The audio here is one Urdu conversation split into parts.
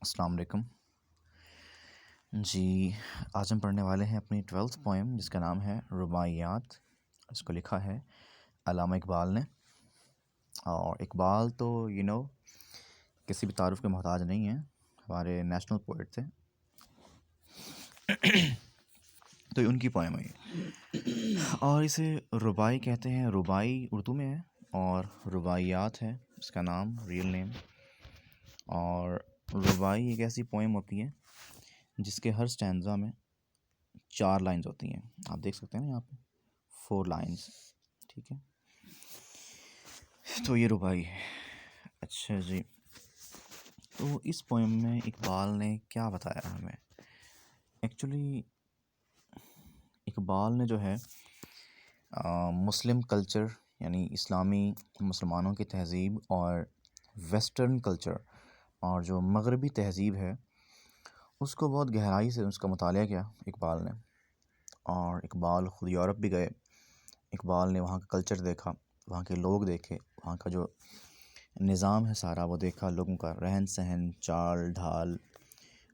السلام علیکم جی۔ آج ہم پڑھنے والے ہیں اپنی 12th پوئم جس کا نام ہے رباعیات۔ اس کو لکھا ہے علامہ اقبال نے، اور اقبال تو کسی بھی تعارف کے محتاج نہیں ہیں، ہمارے نیشنل پوئٹ تھے۔ تو یہ ان کی پوئم ہے یہ، اور اسے رباعی کہتے ہیں۔ رباعی اردو میں ہے اور رباعیات ہے اس کا نام، ریئل نیم۔ اور رباعی ایک ایسی پوئم ہوتی ہے جس کے ہر سٹینزا میں 4 لائنز ہوتی ہیں۔ آپ دیکھ سکتے ہیں نا یہاں پہ 4 لائنز، ٹھیک ہے۔ تو یہ رباعی ہے۔ اچھا جی، تو اس پوئم میں اقبال نے کیا بتایا ہمیں؟ ایکچولی اقبال نے جو ہے مسلم کلچر یعنی اسلامی مسلمانوں کی تہذیب اور ویسٹرن کلچر اور جو مغربی تہذیب ہے اس کو بہت گہرائی سے اس کا مطالعہ کیا اقبال نے۔ اور اقبال خود یورپ بھی گئے، اقبال نے وہاں کا کلچر دیکھا، وہاں کے لوگ دیکھے، وہاں کا جو نظام ہے سارا وہ دیکھا، لوگوں کا رہن سہن، چال ڈھال،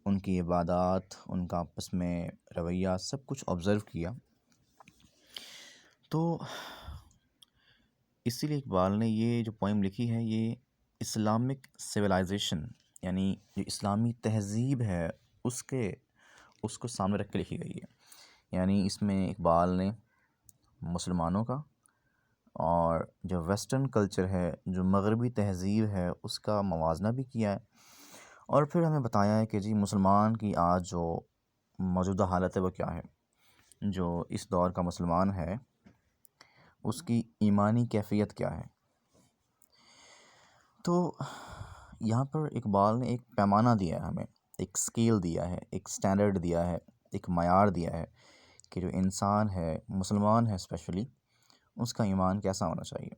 ان کی عبادات، ان کا آپس میں رویہ، سب کچھ آبزرو کیا۔ تو اسی لیے اقبال نے یہ جو پوئم لکھی ہے یہ اسلامک سویلائزیشن یعنی جو اسلامی تہذیب ہے اس کو سامنے رکھ کے لکھی گئی ہے۔ یعنی اس میں اقبال نے مسلمانوں کا اور جو ویسٹرن کلچر ہے، جو مغربی تہذیب ہے، اس کا موازنہ بھی کیا ہے، اور پھر ہمیں بتایا ہے کہ جی مسلمان کی آج جو موجودہ حالت ہے وہ کیا ہے، جو اس دور کا مسلمان ہے اس کی ایمانی کیفیت کیا ہے۔ تو یہاں پر اقبال نے ایک پیمانہ دیا ہے ہمیں، ایک سکیل دیا ہے، ایک سٹینڈرڈ دیا ہے، ایک معیار دیا ہے کہ جو انسان ہے، مسلمان ہے اسپیشلی، اس کا ایمان کیسا ہونا چاہیے۔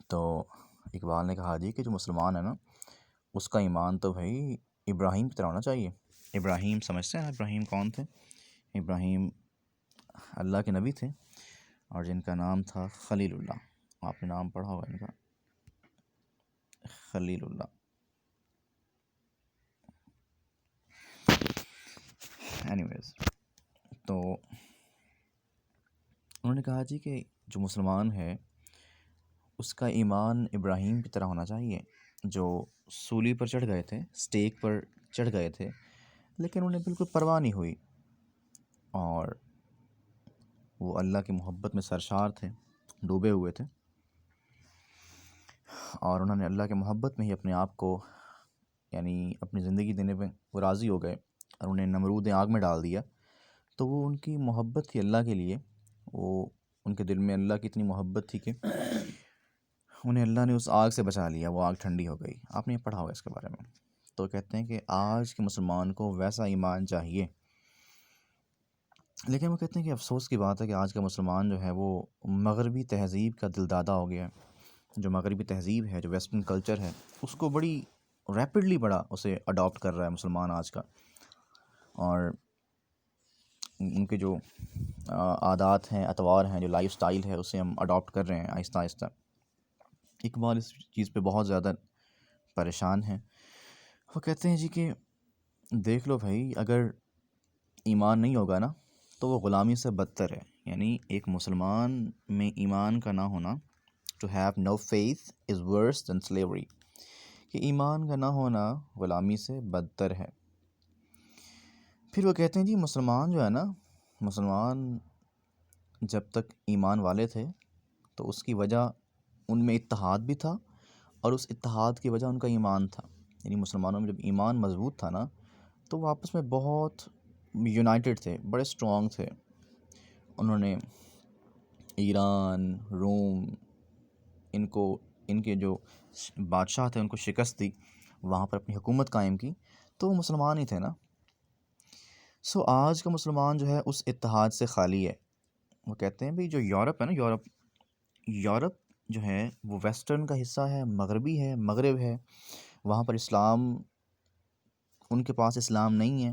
تو اقبال نے کہا جی کہ جو مسلمان ہے نا اس کا ایمان تو بھائی ابراہیم کی طرح ہونا چاہیے۔ ابراہیم سمجھتے ہیں ابراہیم کون تھے؟ ابراہیم اللہ کے نبی تھے اور جن کا نام تھا خلیل اللہ۔ آپ نے نام پڑھا ہوگا ان کا، خلیل اللہ۔ اینی ویز، تو انہوں نے کہا جی کہ جو مسلمان ہے اس کا ایمان ابراہیم کی طرح ہونا چاہیے، جو سولی پر چڑھ گئے تھے، سٹیک پر چڑھ گئے تھے، لیکن انہیں بالکل پرواہ نہیں ہوئی، اور وہ اللہ کی محبت میں سرشار تھے، ڈوبے ہوئے تھے، اور انہوں نے اللہ کی محبت میں ہی اپنے آپ کو یعنی اپنی زندگی دینے پہ وہ راضی ہو گئے، اور انہیں نمرود آگ میں ڈال دیا۔ تو وہ ان کی محبت تھی اللہ کے لیے، وہ ان کے دل میں اللہ کی اتنی محبت تھی کہ انہیں اللہ نے اس آگ سے بچا لیا، وہ آگ ٹھنڈی ہو گئی۔ آپ نے پڑھا ہوگا اس کے بارے میں۔ تو کہتے ہیں کہ آج کے مسلمان کو ویسا ایمان چاہیے، لیکن وہ کہتے ہیں کہ افسوس کی بات ہے کہ آج کا مسلمان جو ہے وہ مغربی تہذیب کا دلدادہ ہو گیا ہے۔ جو مغربی تہذیب ہے، جو ویسٹرن کلچر ہے، اس کو بڑی ریپڈلی اسے اڈاپٹ کر رہا ہے مسلمان آج کا، اور ان کے جو عادات ہیں، اطوار ہیں، جو لائف سٹائل ہے، اسے ہم اڈاپٹ کر رہے ہیں آہستہ آہستہ۔ اقبال اس چیز پہ بہت زیادہ پریشان ہیں۔ وہ کہتے ہیں جی کہ دیکھ لو بھائی، اگر ایمان نہیں ہوگا نا تو وہ غلامی سے بدتر ہے۔ یعنی ایک مسلمان میں ایمان کا نہ ہونا، to have no faith is worse than slavery، کہ ایمان کا نہ ہونا غلامی سے بدتر ہے۔ پھر وہ کہتے ہیں جی مسلمان جو ہے نا، مسلمان جب تک ایمان والے تھے تو اس کی وجہ ان میں اتحاد بھی تھا، اور اس اتحاد کی وجہ ان کا ایمان تھا۔ یعنی مسلمانوں میں جب ایمان مضبوط تھا نا تو وہ آپس میں بہت یونائٹڈ تھے، بڑے اسٹرانگ تھے۔ انہوں نے ایران، روم، ان کے جو بادشاہ تھے ان کو شکست دی، وہاں پر اپنی حکومت قائم کی، تو وہ مسلمان ہی تھے نا۔ سو آج کا مسلمان جو ہے اس اتحاد سے خالی ہے۔ وہ کہتے ہیں بھئی جو یورپ ہے نا، یورپ جو ہے وہ ویسٹرن کا حصہ ہے، مغربی ہے، مغرب ہے، وہاں پر اسلام، ان کے پاس اسلام نہیں ہے۔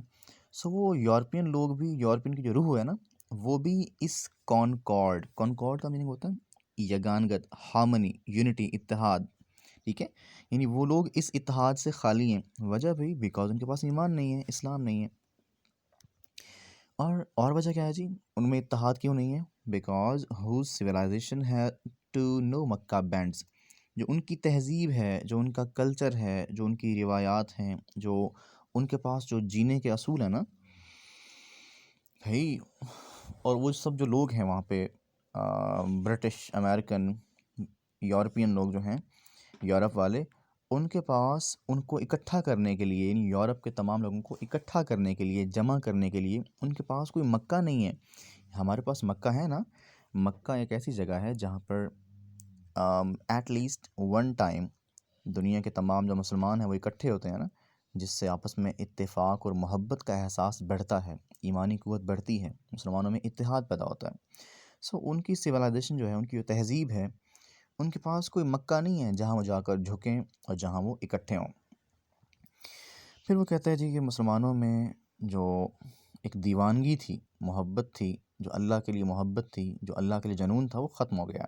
سو وہ یورپین لوگ بھی، یورپین کی جو روح ہے نا، وہ بھی اس کانکارڈ کا میننگ ہوتا ہے یگانگت، ہارمنی، یونٹی، اتحاد، ٹھیک ہے، یعنی وہ لوگ اس اتحاد سے خالی ہیں. وجہ بھائی بیکاز ان کے پاس ایمان نہیں ہے، اسلام نہیں ہے. اور وجہ کیا ہے جی ان میں اتحاد کیوں نہیں ہے؟ بیکاز ہوز سویلائزیشن ہے ٹو نو مکہ بینڈس، جو ان کی تہذیب ہے، جو ان کا کلچر ہے، جو ان کی روایات ہیں، جو ان کے پاس جو جینے کے اصول ہیں نا بھائی، اور وہ سب جو لوگ ہیں وہاں پہ برٹش، امریکن، یورپین لوگ جو ہیں، یورپ والے، ان کے پاس ان کو اکٹھا کرنے کے لیے، یعنی یورپ کے تمام لوگوں کو اکٹھا کرنے کے لیے، جمع کرنے کے لیے ان کے پاس کوئی مکہ نہیں ہے. ہمارے پاس مکہ ہے نا. مکہ ایک ایسی جگہ ہے جہاں پر ایٹ لیسٹ ون ٹائم دنیا کے تمام جو مسلمان ہیں وہ اکٹھے ہوتے ہیں نا، جس سے آپس میں اتفاق اور محبت کا احساس بڑھتا ہے، ایمانی قوت بڑھتی ہے، مسلمانوں میں اتحاد پیدا ہوتا ہے. ان کی سویلائزیشن جو ہے، ان کی جو تہذیب ہے، ان کے پاس کوئی مکہ نہیں ہے جہاں وہ جا کر جھکیں اور جہاں وہ اکٹھے ہوں. پھر وہ کہتا ہے جی کہ مسلمانوں میں جو ایک دیوانگی تھی، محبت تھی، جو اللہ کے لیے محبت تھی، جو اللہ کے لیے جنون تھا، وہ ختم ہو گیا.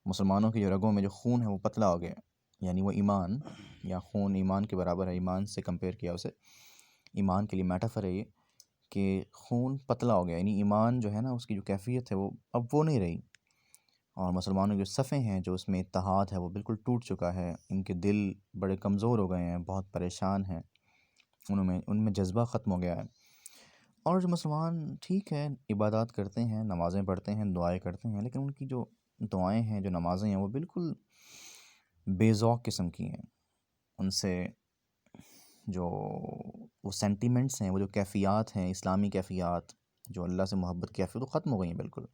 مسلمانوں کی جو رگوں میں جو خون ہے وہ پتلا ہو گیا، یعنی وہ ایمان، یا خون ایمان کے برابر ہے، ایمان سے کمپیئر کیا اسے، ایمان کے لیے میٹافر ہے یہ، کہ خون پتلا ہو گیا، یعنی ایمان جو ہے نا اس کی جو کیفیت ہے وہ اب وہ نہیں رہی. اور مسلمانوں کے جو صفیں ہیں، جو اس میں اتحاد ہے، وہ بالکل ٹوٹ چکا ہے. ان کے دل بڑے کمزور ہو گئے ہیں، بہت پریشان ہیں، ان میں جذبہ ختم ہو گیا ہے. اور جو مسلمان ٹھیک ہے عبادات کرتے ہیں، نمازیں پڑھتے ہیں، دعائیں کرتے ہیں، لیکن ان کی جو دعائیں ہیں، جو نمازیں ہیں، وہ بالکل بے ذوق قسم کی ہیں. ان سے جو وہ سینٹیمنٹس ہیں، وہ جو کیفیات ہیں، اسلامی کیفیات، جو اللہ سے محبت کی کیفیت، وہ ختم ہو گئی ہیں بالکل.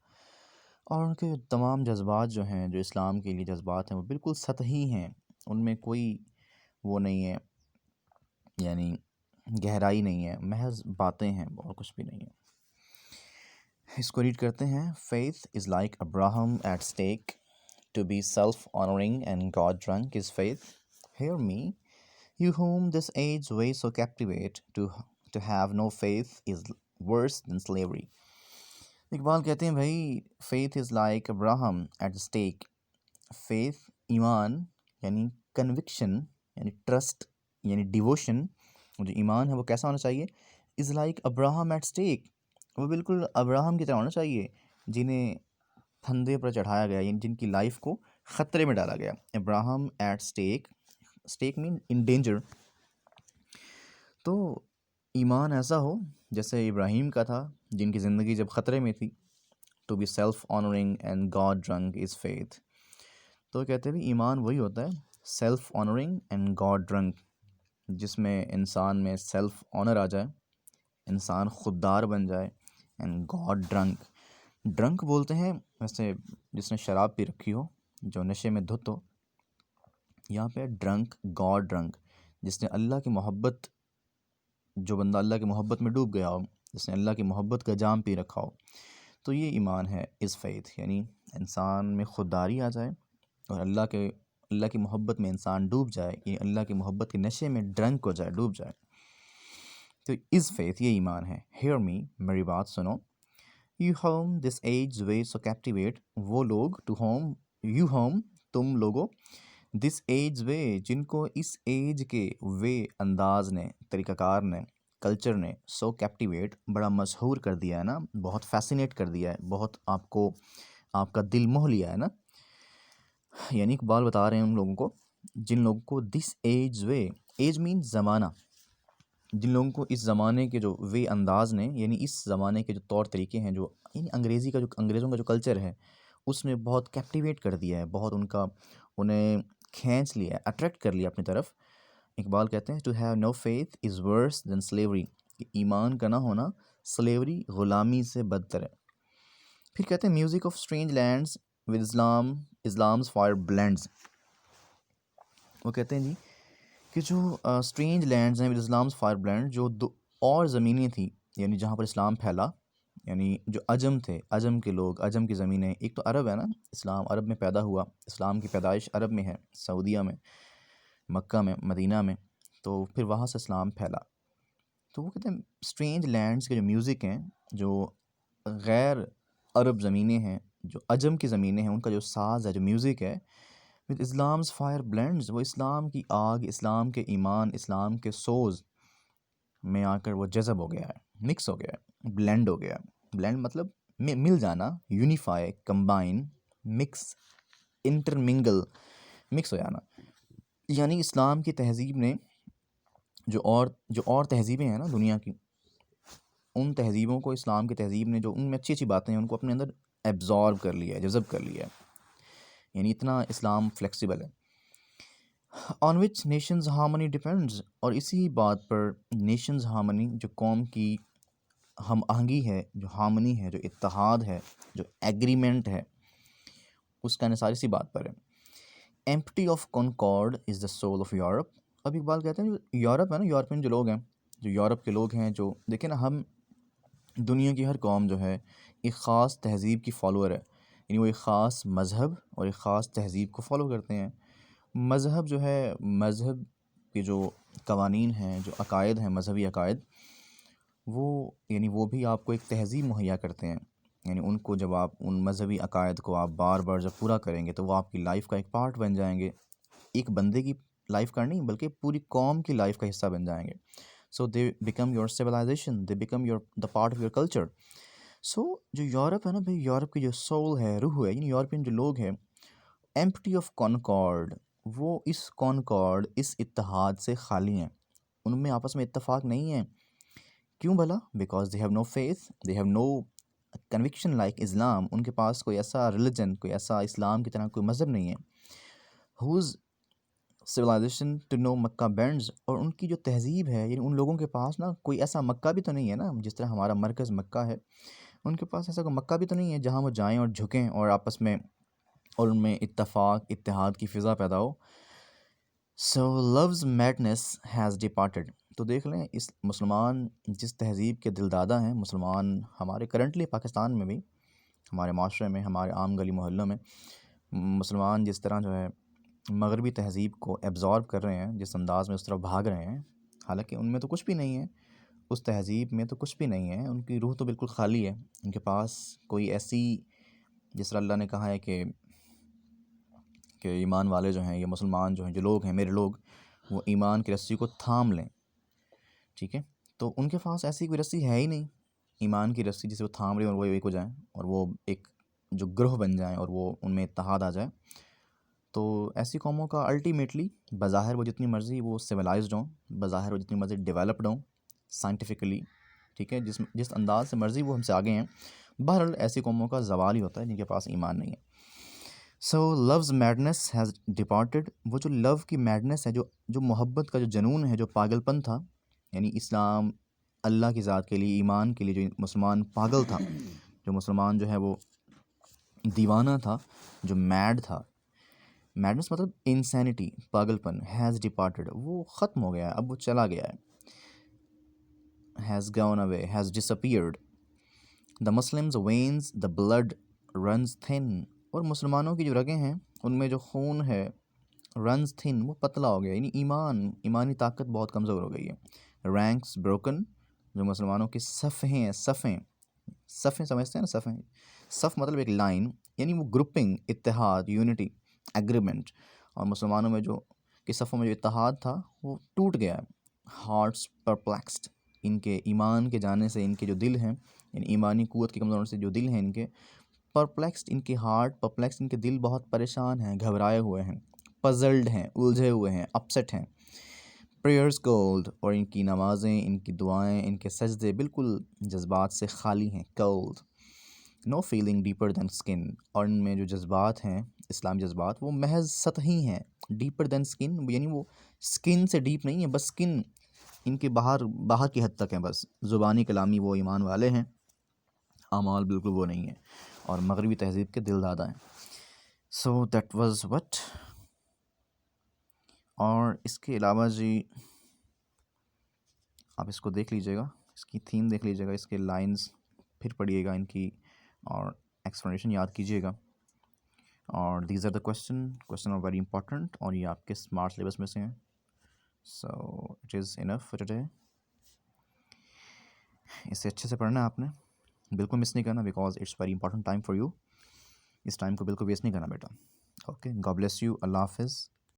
اور ان کے تمام جذبات جو ہیں، جو اسلام کے لیے جذبات ہیں، وہ بالکل سطحی ہیں. ان میں کوئی وہ نہیں ہے، یعنی گہرائی نہیں ہے، محض باتیں ہیں اور کچھ بھی نہیں ہے. اس کو ریڈ کرتے ہیں. Faith is like Abraham at stake to be self honouring and God drunk is faith. Hear me you whom this age weighs so captivate, to have no faith is worse than slavery. Iqbal کہتے ہیں بھائی faith is like Abraham at stake. Faith ایمان یعنی کنوکشن، یعنی ٹرسٹ، یعنی ڈیووشن، جو ایمان ہے وہ کیسا ہونا چاہیے؟ Is like Abraham at stake, وہ بالکل ابراہم کی طرح ہونا چاہیے جنہیں پھندے پر چڑھایا گیا، یعنی جن کی لائف کو خطرے میں ڈالا گیا. Abraham at stake, stake man in danger. تو ایمان ایسا ہو جیسے ابراہیم کا تھا، جن کی زندگی جب خطرے میں تھی. To be self honouring and God drunk is faith. تو کہتے ہیں ایمان وہی ہوتا ہے self honouring and God drunk, جس میں انسان میں سیلف آنر آ جائے، انسان خوددار بن جائے، اینڈ گاڈ ڈرنک. ڈرنک بولتے ہیں ویسے جس نے شراب پی رکھی ہو، جو نشے میں دھت ہو. یہاں پہ ڈرنک، گاڈ ڈرنک، جس نے اللہ کی محبت، جو بندہ اللہ کی محبت میں ڈوب گیا ہو، جس نے اللہ کی محبت کا جام پی رکھا ہو. تو یہ ایمان ہے از فیتھ، یعنی انسان میں خودداری آ جائے اور اللہ کی محبت میں انسان ڈوب جائے، یعنی اللہ کی محبت کے نشے میں ڈرنک ہو جائے، ڈوب جائے. تو از فیتھ یہ ایمان ہے. ہیئر می، میری بات سنو. یو ہوم دس ایج وے سو کیپٹیویٹ، وہ لوگ، ٹو ہوم، یو ہوم، تم لوگو، دس ایج وے، جن کو اس ایج کے وے، انداز نے، طریقہ کار نے، کلچر نے، سو کیپٹیویٹ، بڑا مسحور کر دیا ہے نا، بہت فیسینیٹ کر دیا ہے، بہت آپ کا دل موہ لیا ہے نا. یعنی اقبال بتا رہے ہیں ان لوگوں کو، جن لوگوں کو دس ایج وے، ایج مین زمانہ، جن لوگوں کو اس زمانے کے جو وے، انداز نے، یعنی اس زمانے کے جو طور طریقے ہیں، جو یعنی انگریزوں کا جو کلچر ہے، اس نے بہت کیپٹیویٹ کر دیا ہے، بہت انہیں کھینچ لیا ہے، اٹریکٹ کر لیا اپنی طرف. اقبال کہتے ہیں to have no faith is worse than slavery, کہ ایمان کا نہ ہونا سلیوری، غلامی سے بدتر ہے. پھر کہتے ہیں music of strange lands with Islam's fire blends. وہ کہتے ہیں جی کہ جو اسٹرینج لینڈز ہیں ود اسلامز فائر بلینڈ، جو دو اور زمینیں تھیں، یعنی جہاں پر اسلام پھیلا، یعنی جو عجم تھے، عجم کے لوگ، عجم کی زمینیں. ایک تو عرب ہے نا، اسلام عرب میں پیدا ہوا، اسلام کی پیدائش عرب میں ہے، سعودیہ میں، مکہ میں، مدینہ میں. تو پھر وہاں سے اسلام پھیلا. تو وہ کہتے ہیں اسٹرینج لینڈز کے جو میوزک ہیں، جو غیر عرب زمینیں ہیں، جو عجم کی زمینیں ہیں، ان کا جو ساز ہے، جو میوزک ہے، with Islam's fire blends. وہ اسلام کی آگ، اسلام کے ایمان، اسلام کے سوز میں آ کر وہ جذب ہو گیا ہے، مکس ہو گیا ہے، بلینڈ ہو گیا ہے۔ بلینڈ مطلب مل جانا، unify, combine, mix, intermingle, mix ہو جانا۔ یعنی اسلام کی تہذیب نے جو اور تہذیبیں ہیں نا دنیا کی، ان تہذیبوں کو اسلام کی تہذیب نے، جو ان میں اچھی اچھی باتیں ہیں، ان کو اپنے اندر ایبزارب کر لیا ہے، جذب کر لیا ہے۔ یعنی اتنا اسلام فلیکسیبل ہے۔ آن وچ نیشنز ہارمنی ڈپینڈز، اور اسی بات پر نیشنز ہارمنی، جو قوم کی ہم آہنگی ہے، جو ہارمنی ہے، جو اتحاد ہے، جو ایگریمنٹ ہے، اس کا انحصار اسی بات پر ہے۔ Empty of concord is the soul of Europe. اب اقبال کہتے ہیں جو یورپ ہے نا، یورپین جو لوگ ہیں، جو یورپ کے لوگ ہیں، جو دیکھیں نا، ہم دنیا کی ہر قوم جو ہے ایک خاص تہذیب کی فالوور ہے، یعنی وہ ایک خاص مذہب اور ایک خاص تہذیب کو فالو کرتے ہیں۔ مذہب جو ہے، مذہب کے جو قوانین ہیں، جو عقائد ہیں، مذہبی عقائد، وہ بھی آپ کو ایک تہذیب مہیا کرتے ہیں۔ یعنی ان کو جب آپ ان مذہبی عقائد کو آپ بار بار جب پورا کریں گے تو وہ آپ کی لائف کا ایک پارٹ بن جائیں گے، ایک بندے کی لائف کا نہیں بلکہ پوری قوم کی لائف کا حصہ بن جائیں گے۔ So they become your civilization, they become the part of your culture. So جو یورپ ہے نا بھائی، یورپ کی جو سول ہے، روح ہے، یعنی یورپین جو لوگ ہیں، ایمپٹی آف کانکارڈ، وہ اس کانکارڈ، اس اتحاد سے خالی ہیں، ان میں آپس میں اتفاق نہیں ہے۔ کیوں بھلا؟ Because they have no faith, they have no conviction like Islam. ان کے پاس کوئی ایسا ریلیجن، کوئی ایسا اسلام کی طرح کوئی مذہب نہیں ہے۔ Whose civilization to no Mecca bends, اور ان کی جو تہذیب ہے، یعنی ان لوگوں کے پاس نا کوئی ایسا مکہ بھی تو نہیں ہے نا، جس طرح ہمارا مرکز مکہ ہے، ان کے پاس ایسا کوئی مکہ بھی تو نہیں ہے جہاں وہ جائیں اور جھکیں اور آپس میں، اور ان میں اتفاق، اتحاد کی فضا پیدا ہو۔ سو لوز میڈنس ہیز ڈپارٹڈ۔ تو دیکھ لیں، اس مسلمان جس تہذیب کے دل دادا ہیں، مسلمان ہمارے کرنٹلی پاکستان میں بھی، ہمارے معاشرے میں، ہمارے عام گلی محلوں میں، مسلمان جس طرح جو ہے مغربی تہذیب کو ایبزارب کر رہے ہیں، جس انداز میں اس طرف بھاگ رہے ہیں، حالانکہ ان میں تو کچھ بھی نہیں ہے، اس تہذیب میں تو کچھ بھی نہیں ہے، ان کی روح تو بالکل خالی ہے، ان کے پاس کوئی ایسی، جس طرح اللہ نے کہا ہے کہ ایمان والے جو ہیں، یا مسلمان جو ہیں، جو لوگ ہیں، میرے لوگ، وہ ایمان کی رسی کو تھام لیں، ٹھیک ہے؟ تو ان کے پاس ایسی کوئی رسی ہے ہی نہیں، ایمان کی رسی جسے وہ تھام رہے ہیں، اور وہ ایک ہو جائیں، اور وہ ایک جو گروہ بن جائیں، اور وہ ان میں اتحاد آ جائے۔ تو ایسی قوموں کا الٹیمیٹلی، بظاہر وہ جتنی مرضی وہ سویلائزڈ ہوں، بظاہر وہ جتنی مرضی ڈیولپڈ ہوں سائنٹیفکلی، ٹھیک ہے، جس انداز سے مرضی وہ ہم سے آگے ہیں، بہرحال ایسی قوموں کا زوال ہی ہوتا ہے جن کے پاس ایمان نہیں ہے۔ سو لوز میڈنس ہیز ڈپارٹڈ، وہ جو لو کی میڈنس ہے، جو محبت کا جو جنون ہے، جو پاگل پن تھا، یعنی اسلام، اللہ کی ذات کے لیے، ایمان کے لیے، جو مسلمان پاگل تھا، جو مسلمان جو ہے وہ دیوانہ تھا، جو میڈ تھا، میڈنس مطلب انسینٹی، پاگل پن، ہیز ڈپارٹڈ، وہ ختم ہو گیا ہے، اب وہ چلا گیا ہے، has gone away, has disappeared. The Muslims veins the blood runs thin, اور مسلمانوں کی جو رگیں ہیں ان میں جو خون ہے، رنز تھن، وہ پتلا ہو گیا، یعنی ایمانی طاقت بہت کمزور ہو گئی ہے۔ رینکس بروکن، جو مسلمانوں کی صفیں سمجھتے ہیں نا، صف مطلب ایک لائن، یعنی وہ گروپنگ، اتحاد، یونٹی، ایگریمنٹ، اور مسلمانوں میں جو کہ صفوں میں جو اتحاد تھا وہ ٹوٹ گیا ہے۔ ہارٹس پرپلیکسڈ، ان کے ایمان کے جانے سے ان کے جو دل ہیں، یعنی ایمانی قوت کی کمزور سے جو دل ہیں ان کے، پرپلیکسڈ، ان کی ہارٹ پرپلیکسڈ، ان کے دل بہت پریشان ہیں، گھبرائے ہوئے ہیں، پزلڈ ہیں، الجھے ہوئے ہیں، اپسٹ ہیں۔ پریئرز کولڈ، اور ان کی نمازیں، ان کی دعائیں، ان کے سجدے بالکل جذبات سے خالی ہیں، کولڈ۔ نو فیلنگ ڈیپر دین اسکن، اور ان میں جو جذبات ہیں، اسلامی جذبات، وہ محض سطحی ہیں، ڈیپر دین اسکن، یعنی وہ اسکن سے ڈیپ نہیں ہے، بس اسکن ان کے باہر کی حد تک ہیں، بس زبانی کلامی وہ ایمان والے ہیں، اعمال بالکل وہ نہیں ہیں، اور مغربی تہذیب کے دل دادا ہیں۔ So that was what. اور اس کے علاوہ جی آپ اس کو دیکھ لیجیے گا، اس کی تھیم دیکھ لیجیے گا، اس کے لائنز پھر پڑھیے گا ان کی، اور ایکسپلینیشن یاد کیجیے گا۔ اور these are the question are very important, اور یہ آپ کے اسمارٹ سلیبس میں سے ہیں۔ So it is enough for today. اسے اچھے سے پڑھنا ہے آپ نے، بالکل مس نہیں کرنا، because it's very important time for you, اس ٹائم کو بالکل ویسٹ نہیں کرنا بیٹا۔ اوکے، گاڈ بلیس یو، اللہ حافظ.